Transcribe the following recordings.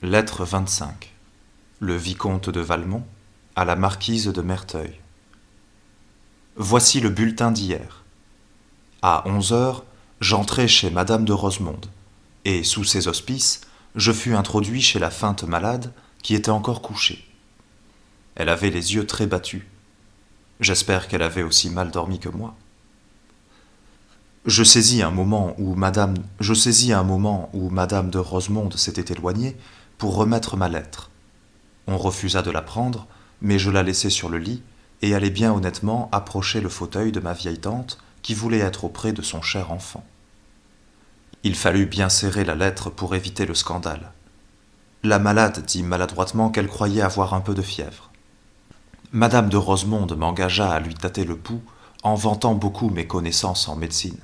Lettre 25. Le vicomte de Valmont à la marquise de Merteuil. Voici le bulletin d'hier. À 11 heures, j'entrai chez madame de Rosemonde, et sous ses auspices, je fus introduit chez la feinte malade qui était encore couchée. Elle avait les yeux très battus. J'espère qu'elle avait aussi mal dormi que moi. Je saisis un moment où madame de Rosemonde s'était éloignée pour remettre ma lettre. On refusa de la prendre, mais je la laissai sur le lit et allai bien honnêtement approcher le fauteuil de ma vieille tante qui voulait être auprès de son cher enfant. Il fallut bien serrer la lettre pour éviter le scandale. La malade dit maladroitement qu'elle croyait avoir un peu de fièvre. Madame de Rosemonde m'engagea à lui tâter le pouls en vantant beaucoup mes connaissances en médecine.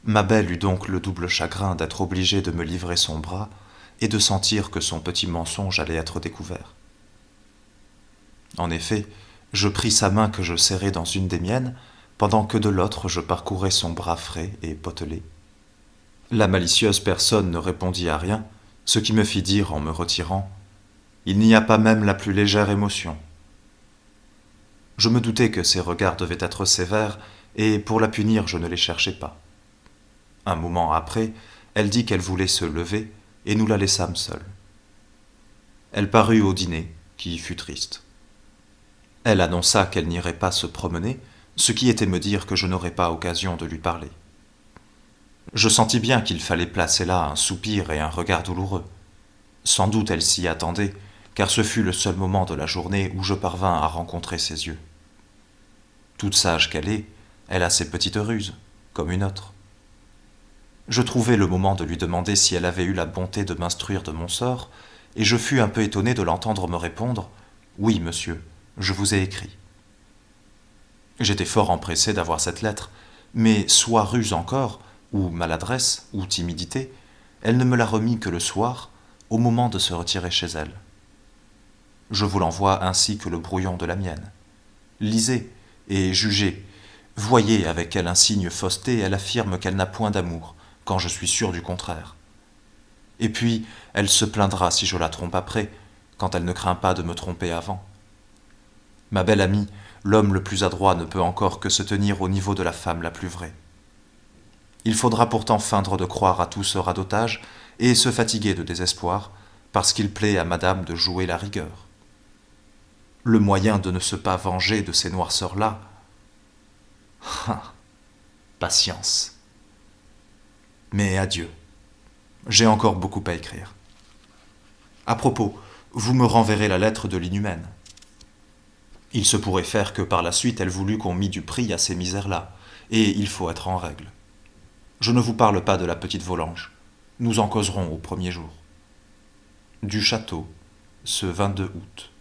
Ma belle eut donc le double chagrin d'être obligée de me livrer son bras et de sentir que son petit mensonge allait être découvert. En effet, je pris sa main que je serrai dans une des miennes, pendant que de l'autre je parcourais son bras frais et potelé. La malicieuse personne ne répondit à rien, ce qui me fit dire en me retirant « Il n'y a pas même la plus légère émotion ». Je me doutais que ses regards devaient être sévères, et pour la punir je ne les cherchai pas. Un moment après, elle dit qu'elle voulait se lever, et nous la laissâmes seule. Elle parut au dîner, qui fut triste. Elle annonça qu'elle n'irait pas se promener, ce qui était me dire que je n'aurais pas occasion de lui parler. Je sentis bien qu'il fallait placer là un soupir et un regard douloureux. Sans doute elle s'y attendait, car ce fut le seul moment de la journée où je parvins à rencontrer ses yeux. Toute sage qu'elle est, elle a ses petites ruses, comme une autre. Je trouvai le moment de lui demander si elle avait eu la bonté de m'instruire de mon sort, et je fus un peu étonné de l'entendre me répondre « Oui, monsieur, je vous ai écrit ». J'étais fort empressé d'avoir cette lettre, mais soit ruse encore, ou maladresse, ou timidité, elle ne me la remit que le soir, au moment de se retirer chez elle. Je vous l'envoie ainsi que le brouillon de la mienne. Lisez et jugez. Voyez avec quelle insigne fausseté elle affirme qu'elle n'a point d'amour, quand je suis sûr du contraire. Et puis, elle se plaindra si je la trompe après, quand elle ne craint pas de me tromper avant. Ma belle amie, l'homme le plus adroit ne peut encore que se tenir au niveau de la femme la plus vraie. Il faudra pourtant feindre de croire à tout ce radotage et se fatiguer de désespoir, parce qu'il plaît à madame de jouer la rigueur. Le moyen de ne se pas venger de ces noirceurs-là, patience. Mais adieu, j'ai encore beaucoup à écrire. À propos, vous me renverrez la lettre de l'inhumaine. Il se pourrait faire que par la suite elle voulût qu'on mît du prix à ces misères-là, et il faut être en règle. Je ne vous parle pas de la petite Volanges, nous en causerons au premier jour. Du château, ce 22 août.